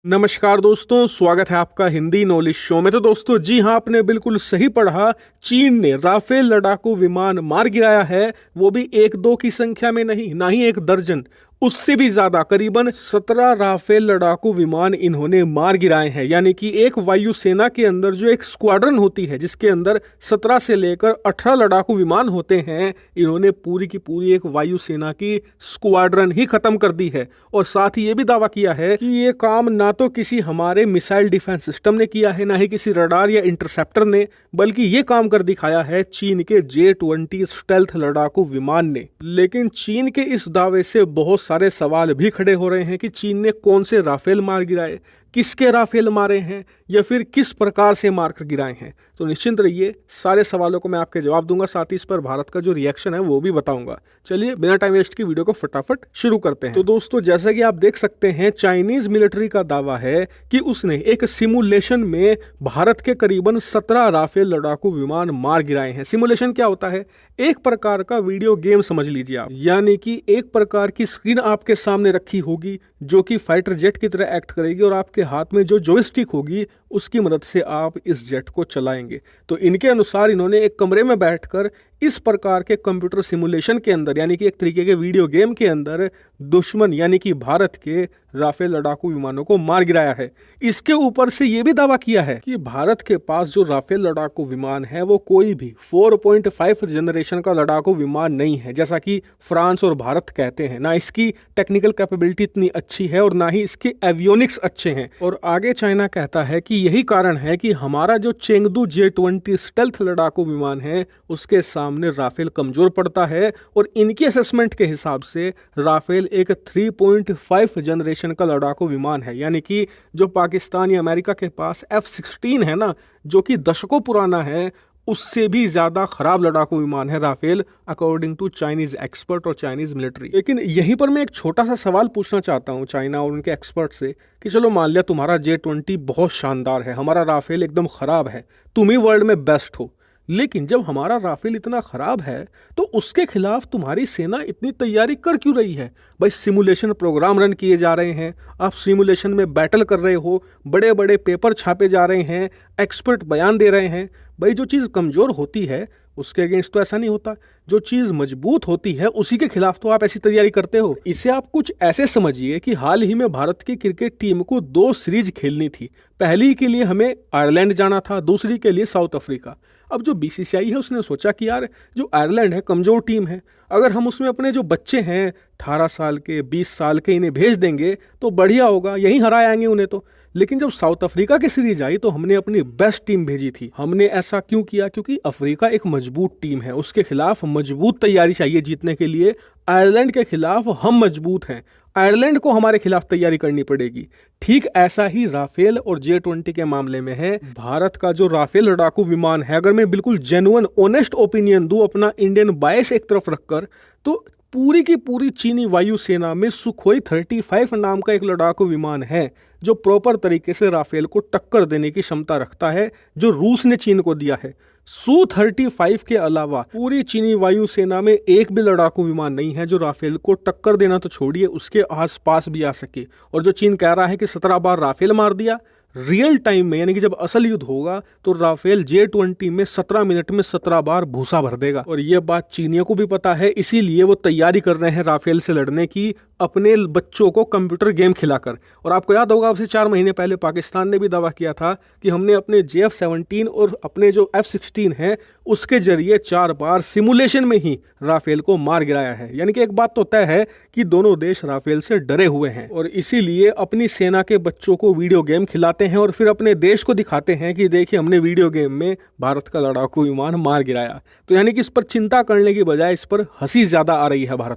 नमस्कार दोस्तों, स्वागत है आपका हिंदी नॉलेज शो में। तो दोस्तों जी हाँ, आपने बिल्कुल सही पढ़ा। चीन ने राफेल लड़ाकू विमान मार गिराया है, वो भी एक दो की संख्या में नहीं, ना ही एक दर्जन, उससे भी ज्यादा करीबन 17 राफेल लड़ाकू विमान इन्होंने मार गिराए हैं। यानी कि एक वायुसेना के अंदर जो एक स्क्वाड्रन होती है जिसके अंदर 17 से लेकर 18 लड़ाकू विमान होते हैं, इन्होंने पूरी की पूरी एक वायुसेना की स्क्वाड्रन ही खत्म कर दी है। और साथ ही ये भी दावा किया है कि ये काम ना तो किसी हमारे मिसाइल डिफेंस सिस्टम ने किया है, ना ही किसी रडार या इंटरसेप्टर ने, बल्कि ये काम कर दिखाया है चीन के J-20 स्टेल्थ लड़ाकू विमान ने। लेकिन चीन के इस दावे से बहुत सारे सवाल भी खड़े हो रहे हैं कि चीन ने कौन से राफेल मार गिराए, किसके राफेल मारे हैं, या फिर किस प्रकार से मार कर गिराए हैं। तो निश्चिंत रहिए, सारे सवालों को मैं आपके जवाब दूंगा, साथ ही इस पर भारत का जो रिएक्शन है वो भी बताऊंगा। चलिए बिना टाइम वेस्ट की वीडियो को फटाफट शुरू करते हैं। तो दोस्तों, जैसा कि आप देख सकते हैं, चाइनीज मिलिट्री का दावा है कि उसने एक सिमुलेशन में भारत के करीबन 17 राफेल लड़ाकू विमान मार गिराए हैं। सिमुलेशन क्या होता है? एक प्रकार का वीडियो गेम समझ लीजिए आप। यानी कि एक प्रकार की स्क्रीन आपके सामने रखी होगी जो कि फाइटर जेट की तरह एक्ट करेगी, और आपके हाथ में जो जॉयस्टिक होगी उसकी मदद से आप इस जेट को चलाएंगे। तो इनके अनुसार इन्होंने एक कमरे में बैठकर इस प्रकार के कंप्यूटर सिमुलेशन के अंदर, यानी कि एक तरीके के वीडियो गेम के अंदर, दुश्मन यानी कि भारत के राफेल लड़ाकू विमानों को मार गिराया है। इसके ऊपर से यह भी दावा किया है कि भारत के पास जो राफेल लड़ाकू विमान है वो कोई भी 4.5 जनरेशन का लड़ाकू विमान नहीं है, जैसा कि फ्रांस और भारत कहते हैं। ना इसकी टेक्निकल कैपेबिलिटी इतनी अच्छी है और ना ही इसके एवियोनिक्स अच्छे हैं। और आगे चाइना कहता है कि यही कारण है कि हमारा जो चेंगडू J-20 स्टेल्थ लड़ाकू विमान है उसके सामने राफेल कमजोर पड़ता है। और इनकी असेसमेंट के हिसाब से राफेल एक 3.5 जनरेशन का लड़ाकू विमान है। यानी कि जो पाकिस्तान या अमेरिका के पास F-16 है ना, जो कि दशकों पुराना है, उससे भी ज्यादा खराब लड़ाकू विमान है Rafale, according to Chinese expert और चाइनीज मिलिट्री। लेकिन यहीं पर मैं एक छोटा सा सवाल पूछना चाहता हूं चाइना और उनके एक्सपर्ट से कि चलो मान लिया तुम्हारा J-20 बहुत शानदार है, हमारा राफेल एकदम खराब है, तुम ही वर्ल्ड में बेस्ट हो, लेकिन जब हमारा राफेल इतना खराब है तो उसके खिलाफ तुम्हारी सेना इतनी तैयारी कर क्यों रही है? भाई सिमुलेशन प्रोग्राम रन किए जा रहे हैं, आप सिमुलेशन में बैटल कर रहे हो, बड़े बड़े पेपर छापे जा रहे हैं, एक्सपर्ट बयान दे रहे हैं। भाई जो चीज़ कमज़ोर होती है उसके अगेंस्ट तो ऐसा नहीं होता, जो चीज़ मजबूत होती है उसी के खिलाफ तो आप ऐसी तैयारी करते हो। इसे आप कुछ ऐसे समझिए कि हाल ही में भारत की क्रिकेट टीम को 2 सीरीज खेलनी थी। पहली के लिए हमें आयरलैंड जाना था, दूसरी के लिए साउथ अफ्रीका। अब जो BCCI है उसने सोचा कि यार जो आयरलैंड है कमज़ोर टीम है, अगर हम उसमें अपने जो बच्चे हैं 18 साल के 20 साल के इन्हें भेज देंगे तो बढ़िया होगा, यहीं हरा आएंगे उन्हें तो। लेकिन जब साउथ अफ्रीका की सीरीज आई तो हमने अपनी बेस्ट टीम भेजी थी। हमने ऐसा क्यों किया? क्योंकि अफ्रीका एक मजबूत टीम है, उसके खिलाफ मजबूत तैयारी चाहिए जीतने के लिए। आयरलैंड के खिलाफ हम मजबूत हैं, आयरलैंड को हमारे खिलाफ तैयारी करनी पड़ेगी। ठीक ऐसा ही राफेल और J-20 के मामले में है। भारत का जो राफेल लड़ाकू विमान है, अगर मैं बिल्कुल जेन्युइन ऑनेस्ट ओपिनियन दूं अपना इंडियन बायस एक तरफ रखकर, तो पूरी की पूरी चीनी वायुसेना में सुखोई 35 नाम का एक लड़ाकू विमान है जो प्रॉपर तरीके से राफेल को टक्कर देने की क्षमता रखता है, जो रूस ने चीन को दिया है। Su-35 के अलावा पूरी चीनी वायुसेना में एक भी लड़ाकू विमान नहीं है जो राफेल को टक्कर देना तो छोड़िए उसके आसपास भी आ सके। और जो चीन कह रहा है कि 17 बार राफेल मार दिया, रियल टाइम में यानी कि जब असल युद्ध होगा तो राफेल J-20 में 17 मिनट में 17 बार भूसा भर देगा। और ये बात चीनियों को भी पता है, इसीलिए वो तैयारी कर रहे हैं राफेल से लड़ने की, अपने बच्चों को कंप्यूटर गेम खिलाकर। और आपको याद होगा अब से 4 महीने पहले पाकिस्तान ने भी दावा किया था कि हमने अपने JF-17 और अपने जो F-16 है उसके जरिए 4 बार सिमुलेशन में ही राफेल को मार गिराया है। यानी कि एक बात तो तय है कि दोनों देश राफेल से डरे हुए हैं और इसीलिए अपनी सेना के बच्चों को वीडियो गेम खिलाते हैं और फिर अपने देश को दिखाते हैं कि देखिए हमने वीडियो गेम में भारत का लड़ाकू विमान मार गिराया। तो यानी कि इस पर चिंता करने की बजाय इस पर हंसी ज्यादा आ रही है भारत।